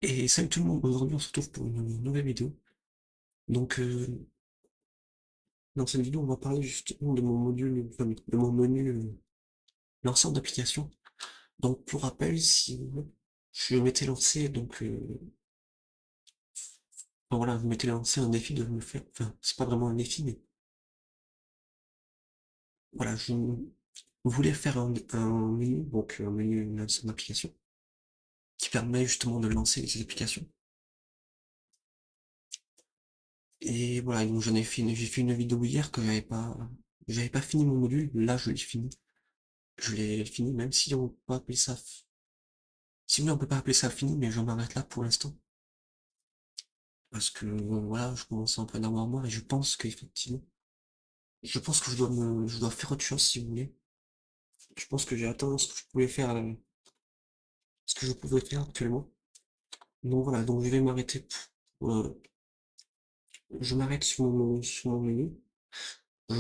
Et salut tout le monde, aujourd'hui on se retrouve pour une nouvelle vidéo. Donc dans cette vidéo on va parler justement de mon module, enfin, de mon menu lanceur d'application. Donc pour rappel, si je m'étais lancé, enfin, voilà, je m'étais lancé un défi de me faire, enfin c'est pas vraiment un défi, mais voilà, je voulais faire un menu, donc un menu lanceur d'application, qui permet justement de lancer les applications. Et voilà, donc j'ai fait une vidéo hier que j'avais pas fini mon module, là je l'ai fini. Je l'ai fini, même si on peut pas appeler ça, si vous voulez, on peut pas appeler ça fini, mais je m'arrête là pour l'instant. Parce que, voilà, je commence un peu à en avoir marre et je pense qu'effectivement, je pense que je dois faire autre chose si vous voulez. Je pense que j'ai atteint ce que je pouvais faire, ce que je pouvais faire actuellement. Donc voilà, donc je vais m'arrêter, je m'arrête sur mon menu. Je,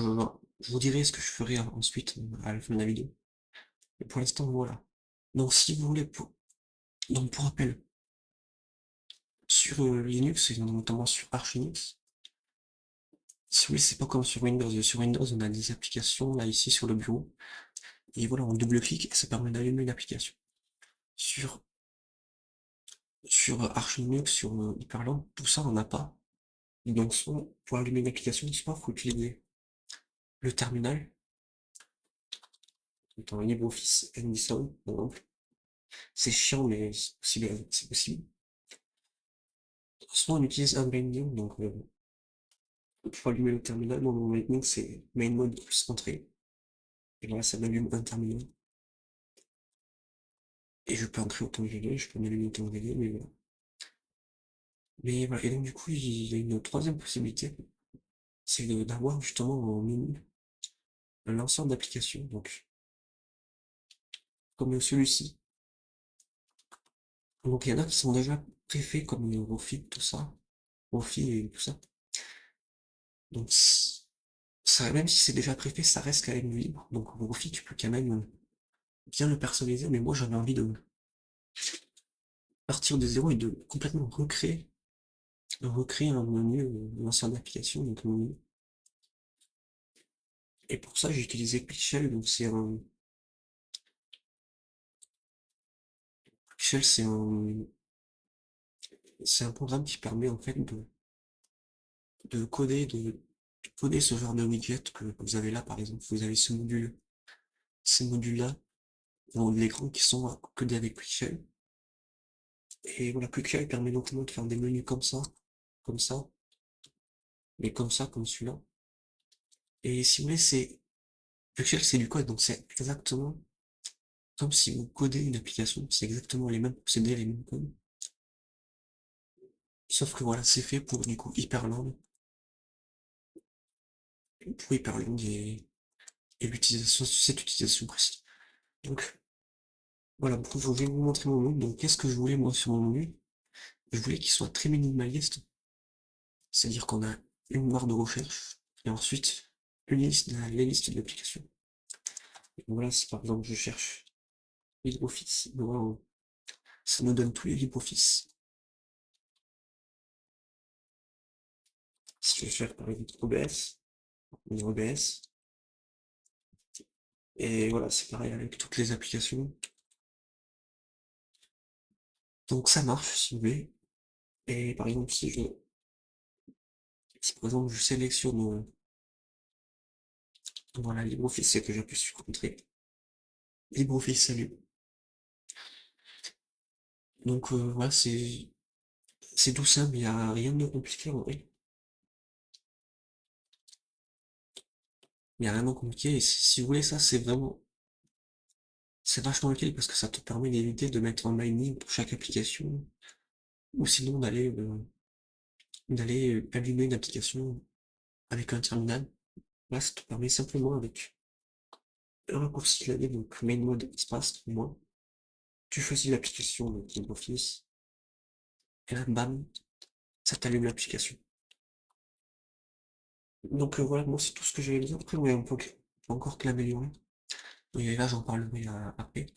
je vous dirai ce que je ferai ensuite, à la fin de la vidéo. Et pour l'instant, voilà. Donc si vous voulez, donc pour rappel, sur Linux et notamment sur Arch Linux, si vous voulez, c'est pas comme sur Windows. Sur Windows, on a des applications, là, ici, sur le bureau. Et voilà, on double-clique et ça permet d'allumer une application. Sur, sur Arch Linux, sur Hyperland, tout ça, on n'a pas. Donc, soit pour allumer une application, soit il faut utiliser le terminal, dans LibreOffice NDSON, par exemple. C'est chiant, mais c'est possible, c'est possible. Soit on utilise un main menu, donc pour allumer le terminal, mon main menu, c'est main mode plus entrée. Et là, ça m'allume un terminal. Et je peux entrer autant que je veux, je peux m'allumer autant que je veux, mais voilà. Mais voilà, et donc du coup, il y a une troisième possibilité, c'est d'avoir justement en menu un lanceur d'applications, donc comme celui-ci. Donc il y en a qui sont déjà préfaits comme Rofi, tout ça, Rofi et tout ça. Donc ça, même si c'est déjà préfet, ça reste quand même libre. Donc Rofi, tu peux quand même bien le personnaliser, mais moi j'avais envie de partir de zéro et de complètement recréer un menu lanceur d'application, donc un menu. Et pour ça j'ai utilisé Pixel, donc Pixel c'est un programme qui permet en fait de coder, de coder ce genre de widget que vous avez là, par exemple. Vous avez ces modules-là, dans l'écran qui sont codés avec Quickshell. Et voilà, Quickshell permet notamment de faire des menus comme ça, et comme ça, comme celui-là. Et si vous voulez, Quickshell, c'est du code, donc c'est exactement comme si vous codez une application. C'est exactement les mêmes procédés, les mêmes codes. Sauf que voilà, c'est fait pour du coup Hyperland et cette utilisation précise. Donc, voilà, je vais vous montrer mon menu. Donc, qu'est-ce que je voulais moi sur mon menu? Je voulais qu'il soit très minimaliste, c'est-à-dire qu'on a une barre de recherche et ensuite les listes d'applications. Voilà, si par exemple je cherche LibreOffice, voilà, ça me donne tous les LibreOffice. Si je cherche par exemple OBS, et voilà, c'est pareil avec toutes les applications. Donc ça marche si vous voulez. Et par exemple, si par exemple je sélectionne voilà, LibreOffice, c'est que j'appuie sur Entrée, LibreOffice salut. Donc voilà, c'est tout simple, il n'y a rien de compliqué en vrai. Il n'y a rien de compliqué, et si vous voulez ça, c'est vachement utile parce que ça te permet d'éviter de mettre en mining pour chaque application, ou sinon d'aller allumer une application avec un terminal. Là, ça te permet simplement avec un raccourci clavier, donc main mode espace, moins. Tu choisis l'application, donc LibreOffice, et là, bam, ça t'allume l'application. Donc voilà, moi c'est tout ce que j'avais dit. Après, ouais, on peut encore que l'améliorer. Et là, j'en parlerai après.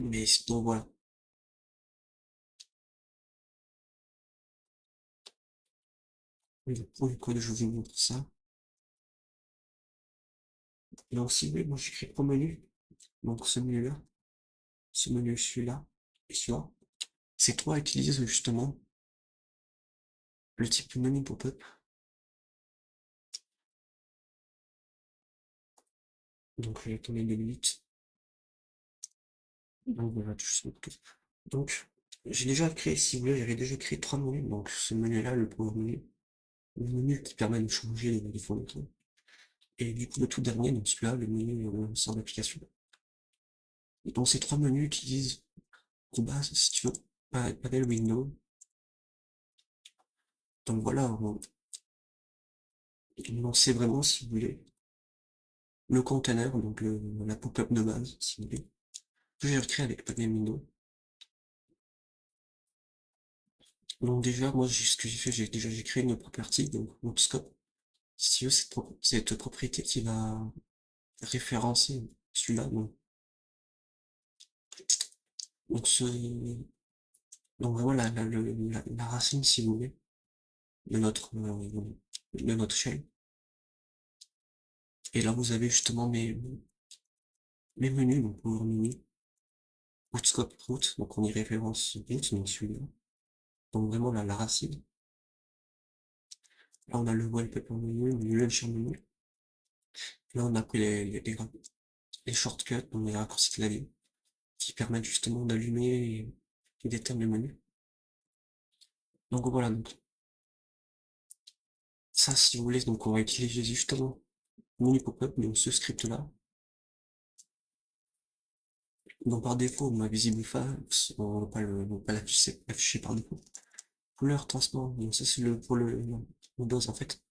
Mais sinon, voilà. pour le code, je vous montre ça. Donc, si vous voulez, moi, j'ai créé trois menus. Donc, ce menu-là, ce menu, celui-là, et celui-là. Ces trois utilisent justement le type menu pop-up. Donc, je vais attendre 2 minutes. Donc, voilà, tout ça. Donc, j'ai déjà créé, si vous voulez, j'avais déjà créé trois menus. Donc, ce menu-là, le Power Menu, le menu qui permet de changer les fournitures. Et du coup, le tout dernier, donc celui-là, le menu sans application. Donc, ces trois menus utilisent, de base, si tu veux, panel window. Donc voilà, on sait vraiment, si vous voulez, le container, donc la pop-up de base, si vous voulez, que j'ai recréé avec panel window. Donc déjà, moi, ce que j'ai fait, j'ai créé une property, donc Woodscope. Si tu veux, cette propriété qui va référencer celui-là, donc, donc vraiment la racine, si vous voulez, de notre shell. Et là, vous avez justement mes menus, donc Power Menu, Woodscope root, donc on y référence root, donc celui-là. Donc vraiment la racine. Là, on a le wallpaper menu, le launcher menu. Là, on a pris les shortcuts, donc les raccourcis clavier, qui permettent justement d'allumer et d'éteindre le menu. Donc voilà, donc ça, si vous voulez, donc on va utiliser justement menu pop-up, donc ce script-là. Donc par défaut, on a visible false, on va pas l'afficher par défaut. Couleur transparent, donc ça c'est pour le Windows en fait.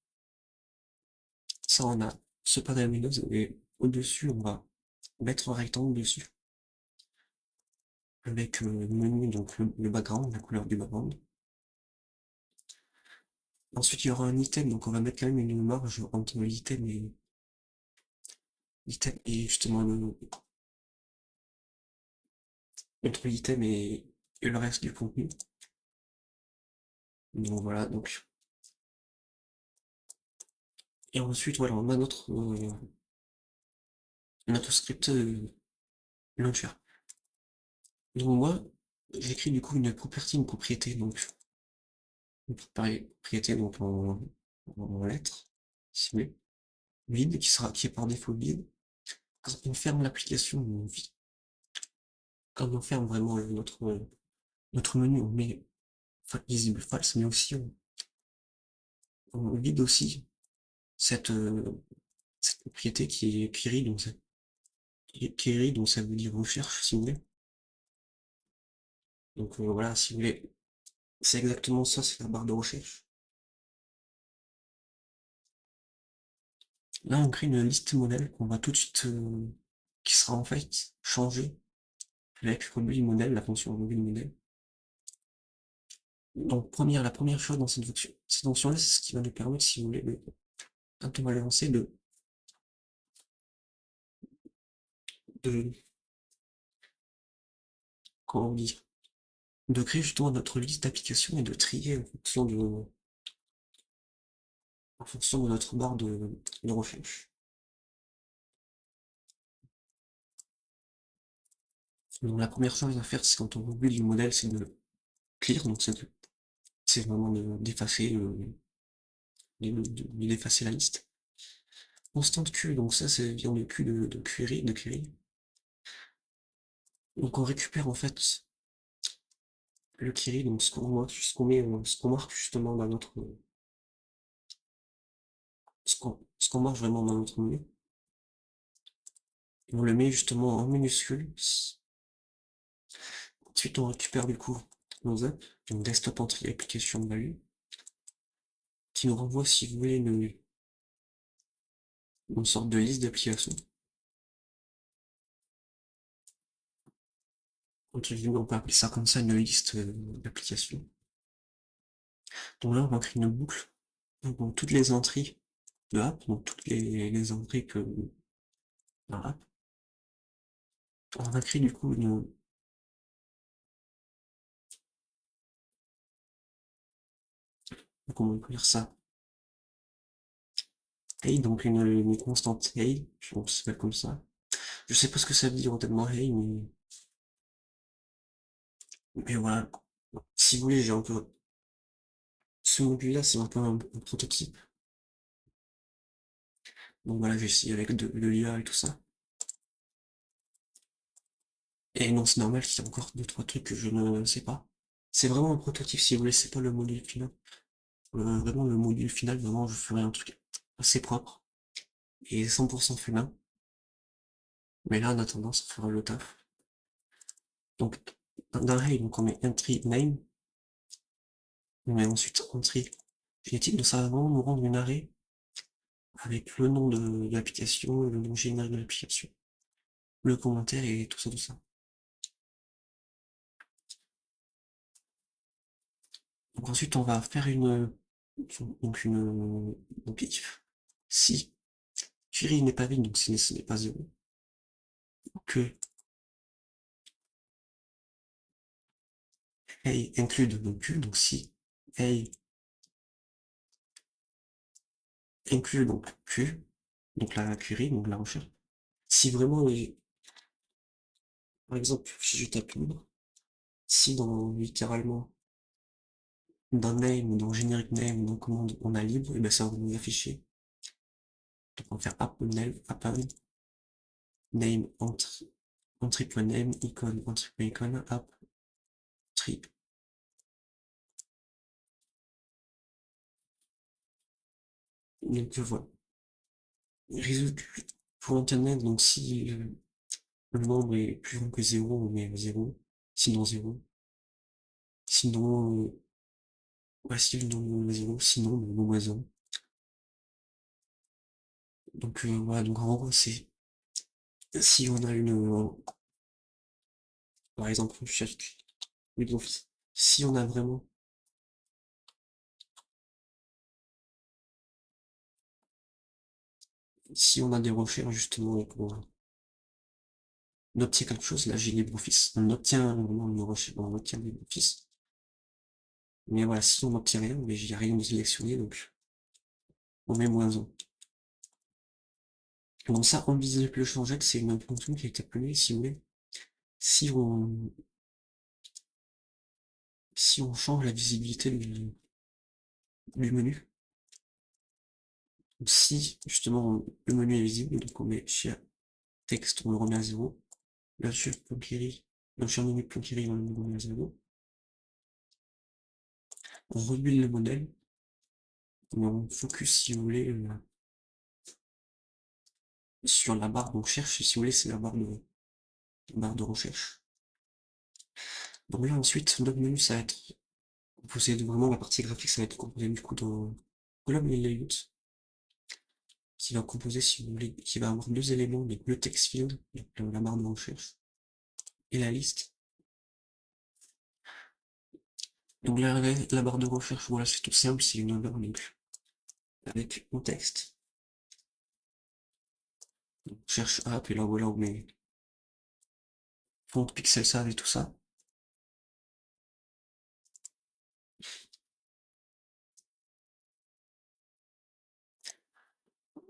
Ça on a ce panel Windows et au-dessus on va mettre un rectangle dessus avec le menu, donc le background, la couleur du background. Ensuite il y aura un item, donc on va mettre quand même une marge entre l'item et justement entre l'item et le reste du contenu. Donc voilà, donc. Et ensuite voilà, on a notre script launcher. Donc moi, j'écris du coup une propriété, donc une propriété donc en lettres, si vous voulez, vide, qui est par défaut vide. Quand on ferme l'application, quand on ferme vraiment notre menu, on met visible false, mais aussi on vide aussi cette, cette propriété qui est query, donc query, donc ça veut dire recherche, si vous voulez. Donc voilà, si vous voulez, c'est exactement ça, c'est la barre de recherche. Là, on crée une liste modèle qu'on va tout de suite, qui sera en fait changée avec mobile modèle, la fonction mobile modèle. Donc la première chose dans cette fonction-là, c'est ce qui va nous permettre, si vous voulez, quand on va lancer, de, comment dire, de créer justement notre liste d'applications et de trier en fonction de notre barre de recherche. Donc la première chose à faire, c'est quand on oublie le modèle, c'est de clear, donc c'est vraiment d'effacer d'effacer la liste. Constante Q, donc ça vient de Q de query. Donc on récupère en fait le query, donc ce qu'on marque justement dans ce qu'on marque vraiment dans notre menu. Et on le met justement en minuscule. Ensuite on récupère du coup nos apps, donc desktop entry application value, qui nous renvoie, si vous voulez, une sorte de liste d'applications. Entre guillemets, on peut appeler ça comme ça une liste d'applications. Donc là on va créer une boucle donc toutes les entrées de app, donc toutes les entrées que dans l'app. On va créer du coup comment on peut dire ça? Hey, donc une constante hey, je pense que ça s'appelle comme ça. Je sais pas ce que ça veut dire tellement hey, mais voilà. Si vous voulez, j'ai un peu, ce module-là, c'est un peu un prototype. Donc voilà, j'ai essayé avec de l'IA et tout ça. Et non, c'est normal qu'il y ait encore deux, trois trucs que je ne sais pas. C'est vraiment un prototype, si vous voulez, c'est pas le module final. Vraiment, le module final, vraiment, je ferai un truc assez propre et 100% félin. Mais là, en attendant, ça fera le taf. Donc, dans Hey, donc on met entry name, on met ensuite entry génétique, donc ça va vraiment nous rendre une arrêt avec le nom de l'application, le nom général de l'application, le commentaire et tout ça, tout ça. Donc ensuite, on va faire donc donc if, si query n'est pas vide, donc si ce n'est pas zéro, que hey include donc q, donc si hey inclut donc q, donc la query, donc la recherche. Si vraiment, par exemple, si je tape libre, si dans littéralement dans name ou dans generic name ou dans commande on a libre, et ben ça va nous afficher. Donc on va faire name entry.name icône entry.icône app tree. Donc voilà. Résultat pour internet, donc si le nombre est plus grand que zéro, on met zéro, sinon zéro. Sinon, ouais, si le nombre est zéro, sinon le nombre est zéro. Donc voilà, donc en gros c'est si on a par exemple, je cherche LibreOffice. Si on a vraiment, si on a des recherches justement et qu'on obtient quelque chose, là j'ai LibreOffice. On obtient vraiment une recherche, on obtient LibreOffice. Mais voilà, si on n'obtient rien, mais j'ai rien sélectionné, donc on met -1. Donc ça, invisible changeait, c'est une fonction qui a été appelée, si vous voulez, si on, si on change la visibilité du menu. Donc si justement le menu est visible, donc on met chez texte, on le remet à 0. Launcher menu.query, on le remet à 0. On rebuild le modèle, mais on focus, si vous voulez, sur la barre de recherche. Si vous voulez, c'est la barre de recherche. Donc là, ensuite, notre menu, ça va être composé de vraiment la partie graphique, ça va être composé du coup dans colonne et layout, qui va composer, si vous voulez, qui va avoir deux éléments, donc le text field, donc la barre de recherche, et la liste. Donc là, la barre de recherche, voilà, c'est tout simple, c'est une overlink avec mon texte. Donc, on cherche app, et là, voilà, on met font pixel save et tout ça.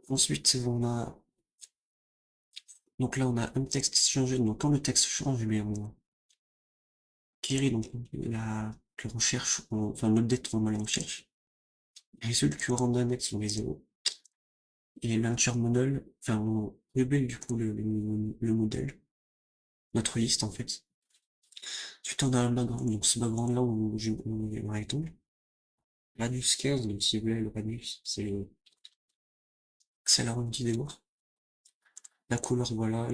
Ensuite, donc là, on a un texte changé. Donc quand le texte change, mais on query, donc la recherche, enfin l'update, on met la recherche. Résulte que random index, on met 0. Et launcher model, enfin on rebuild du coup le modèle, notre liste en fait. Ensuite, on a un background, donc ce background là, on met un rectangle. Radius 15, donc si vous voulez, le radius, c'est l'arrondi des bords. La couleur, voilà,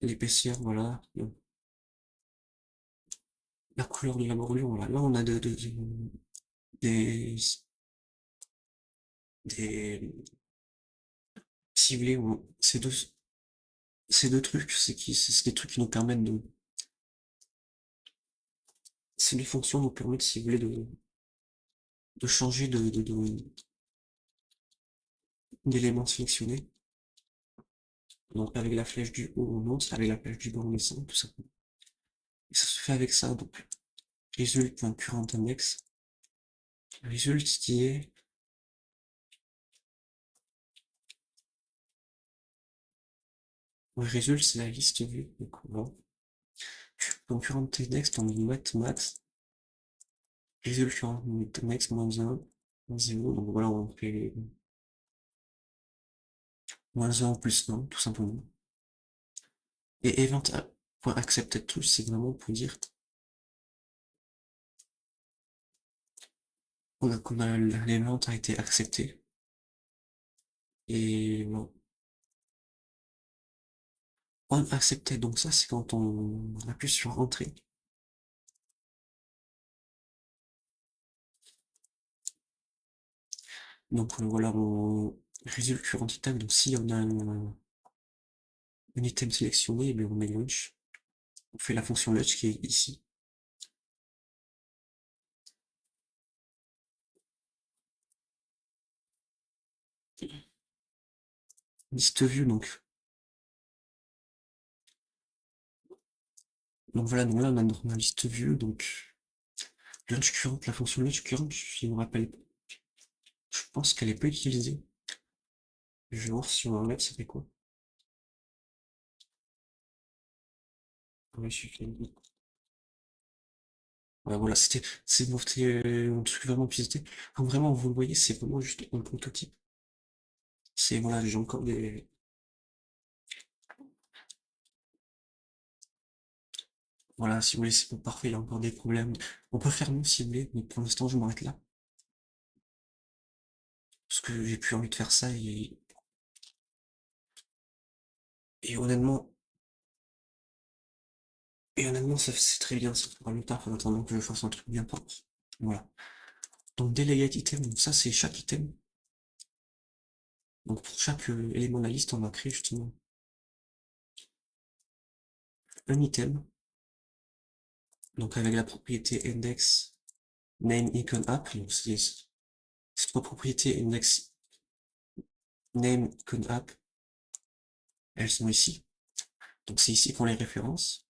l'épaisseur, voilà, la couleur de la bordure, voilà. Là, on a des, des, si vous voulez, ces deux trucs, c'est des trucs qui nous permettent ces deux fonctions nous permettent, si vous voulez, de changer d'éléments sélectionnés. Donc, avec la flèche du haut, on monte, avec la flèche du bas, on descend, tout ça. Et ça se fait avec ça, donc, result.currentIndex, result qui est Le résultat, c'est la liste vue. Donc, voilà. Concurrent index, donc math, résultat current index moins 1, moins 0. Donc voilà, on fait moins 1 plus 1, tout simplement. Et event pour accepted tout, c'est vraiment pour dire qu'on a l'élément a été accepté. Et bon, on accepted, donc ça c'est quand on appuie sur entrée. Donc voilà, on résulte current item. Donc si on a un item sélectionné, eh bien, on met launch. On fait la fonction launch qui est ici. Liste vue, donc voilà, donc là on a liste vue, donc launch current, la fonction launch current, si je me rappelle, je pense qu'elle est pas utilisée. Je vais voir sur un web, ça fait quoi. Ouais, je suis ouais, voilà, c'était un truc vraiment pisté. Quand vraiment vous le voyez, c'est vraiment juste un prototype. C'est voilà, j'ai encore des. Voilà, si vous voulez, c'est pas parfait, il y a encore des problèmes. On peut faire mieux si vous voulez, mais pour l'instant je m'arrête là. Parce que j'ai plus envie de faire ça et honnêtement, ça c'est très bien, ça fera le taf en attendant que je fasse un truc bien propre. Voilà. Donc delegate item, donc ça c'est chaque item. Donc pour chaque élément de la liste, on va créer justement un item. Donc avec la propriété index name icon app. Donc c'est ces trois propriétés index name icon app, elles sont ici. Donc c'est ici qu'on les référence.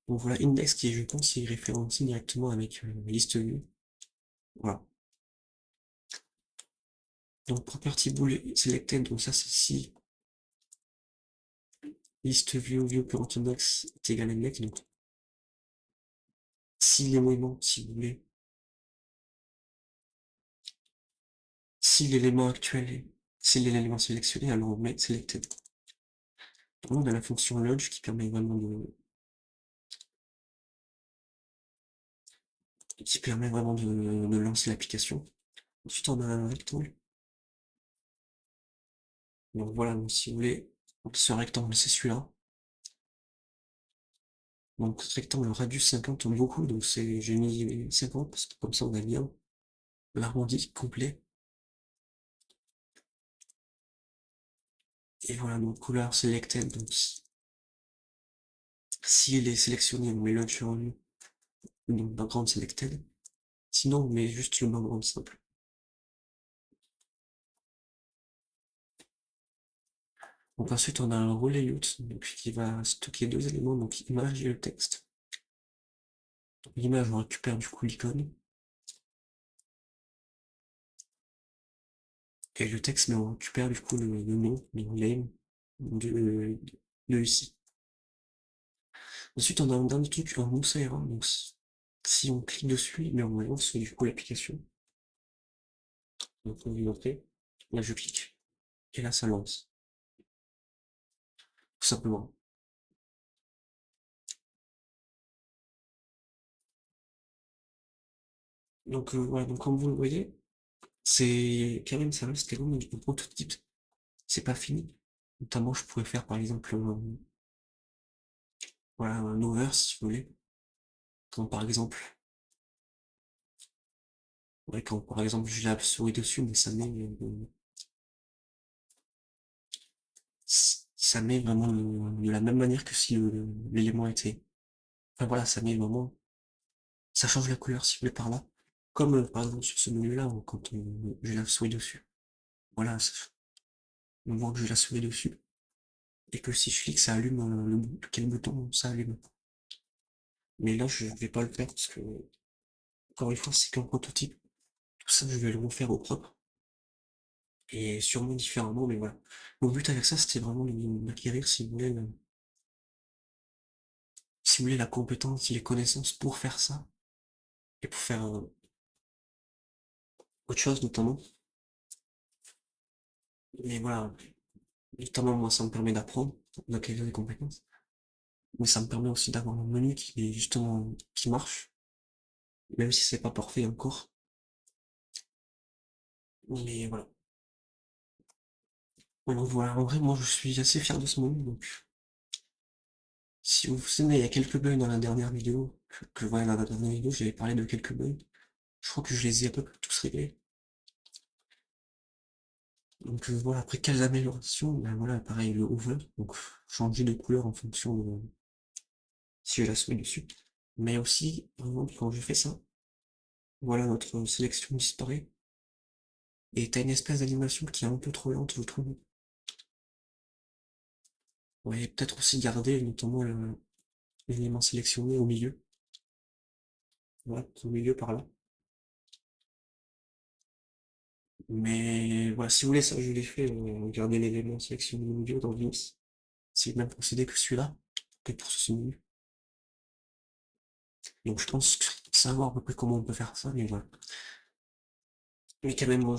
Donc voilà, index qui est, je pense, est référencé directement avec liste vue. Voilà. Donc property bool selected, donc ça c'est si liste view current index est égal à index. Donc si l'élément, si vous voulez, si l'élément actuel est, si l'élément sélectionné, alors on met selected. Donc on a la fonction launch qui permet vraiment de lancer l'application. Ensuite on a un rectangle. Donc voilà, donc si vous voulez, donc ce rectangle c'est celui-là. Donc rectangle radius 50 beaucoup, donc c'est j'ai mis 50 parce que comme ça on a bien l'arrondi complet. Et voilà, donc couleur selected, donc s'il est sélectionné, on met launcher en lieu, donc background selected. Sinon on met juste le background simple. Donc ensuite on a un row layout donc, qui va stocker deux éléments, donc image et le texte. L'image on récupère du coup l'icône. Et le texte, mais on récupère du coup le nom, le name de ici. Ensuite, on a un dernier truc, un mousse aérien. Donc, si on clique dessus, mais on lance du coup l'application. Donc, on vient entrer. Là, je clique. Et là, ça lance. Tout simplement. Donc, voilà. Donc, comme vous le voyez, c'est quand même, ça reste quand même un prototype. C'est pas fini. Notamment, je pourrais faire par exemple, voilà, un over si vous voulez. Quand par exemple, ouais, quand par exemple, je la souris dessus, mais ça met vraiment de la même manière que si l'élément était. Enfin voilà, ça met vraiment. Ça change la couleur si vous voulez par là. Comme par exemple sur ce menu-là, quand je la souris dessus. Voilà, on voit que je la souris dessus. Et que si je clique, ça allume quel bouton ça allume. Mais là, je vais pas le faire parce que, encore une fois, c'est qu'un prototype. Tout ça, je vais le refaire au propre. et sûrement différemment, mais voilà. Mon but avec ça, c'était vraiment d'acquérir, si vous voulez, la compétence, les connaissances pour faire ça, et pour faire autre chose notamment. Mais voilà, notamment moi, ça me permet d'apprendre, d'acquérir des compétences, mais ça me permet aussi d'avoir un menu qui est justement, qui marche, même si c'est pas parfait encore. Mais voilà. Donc voilà, en vrai, moi je suis assez fier de ce menu, donc si vous vous souvenez, il y a quelques bugs dans la dernière vidéo, voilà, dans la dernière vidéo, j'avais parlé de quelques bugs. Je crois que je les ai à peu près tous réglés. Donc voilà, après quelles améliorations, ben voilà, pareil, le over, donc changer de couleur en fonction de si j'ai la souris dessus. Mais aussi, par exemple, quand je fais ça, voilà, notre sélection disparaît. Et t'as une espèce d'animation qui est un peu trop lente, je trouve. Ouais, peut-être aussi garder notamment l'élément sélectionné au milieu. Voilà, au milieu par là. Mais voilà, si vous voulez, ça je l'ai fait, garder l'élément sélectionné au milieu dans Vimeo. C'est le même procédé que celui-là, que pour ce menu. Donc je pense savoir à peu près comment on peut faire ça, mais voilà. Mais quand même, moi,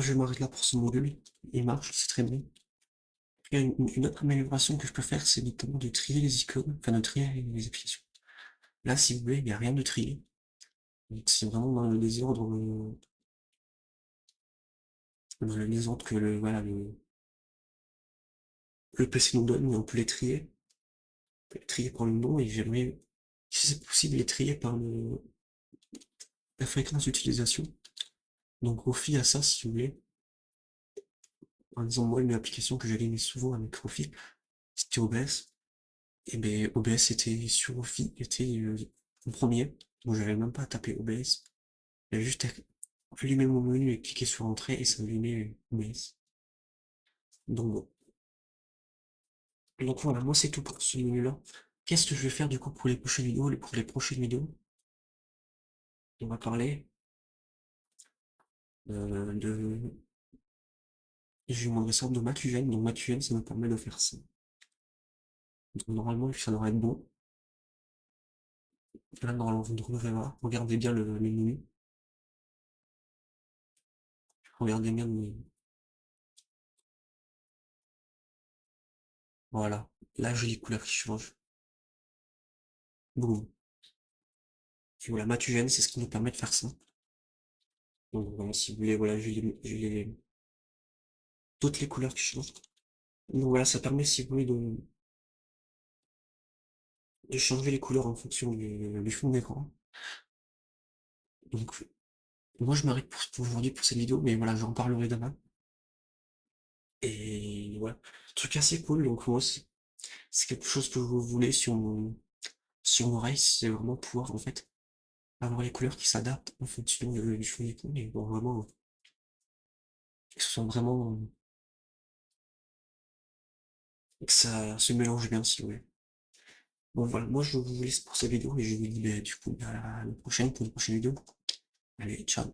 je m'arrête là pour ce module. Il marche, c'est très bien. Il y a une autre amélioration que je peux faire, c'est notamment de trier les icônes, enfin de trier les applications. Là, si vous voulez, il n'y a rien de trié. Donc c'est vraiment dans le désordre, que voilà, le PC nous donne, mais on peut les trier. On peut les trier par le nom et j'aimerais, si c'est possible, les trier par la fréquence d'utilisation. Donc Rofi a ça, si vous voulez. Par exemple, moi, une application que j'allumais souvent avec Rofi, c'était OBS. Et ben OBS était sur Rofi, était en premier. Donc j'avais même pas à taper OBS. J'avais juste à allumer mon menu et cliquer sur Entrée et ça allumait OBS. Donc bon. Donc voilà, moi c'est tout pour ce menu-là. Qu'est-ce que je vais faire du coup pour les prochaines vidéos? Pour les prochaines vidéos, on va parler de... Je vais montrer ça de Matugène. Donc Matugène, ça me permet de faire ça. Donc normalement, ça devrait être bon. Là, normalement, vous devrez voir. Regardez bien le menu. Regardez bien le... Voilà. Là, j'ai les couleurs qui changent. Boum. Et voilà, Matugène, c'est ce qui nous permet de faire ça. Donc voilà, si vous voulez, voilà, toutes les couleurs qui changent. Donc voilà, ça permet, si vous voulez, de changer les couleurs en fonction du fond d'écran. Donc moi je m'arrête pour aujourd'hui pour cette vidéo, mais voilà, j'en parlerai demain. Et voilà, truc assez cool, donc moi c'est quelque chose que vous voulez sur mon race, c'est vraiment pouvoir en fait avoir les couleurs qui s'adaptent en fonction du fond d'écran, et bon, vraiment, que ce soit vraiment, que ça se mélange bien si vous voulez. Bon voilà, moi je vous laisse pour cette vidéo et je vous dis bah, du coup à la prochaine pour une prochaine vidéo. Allez, ciao.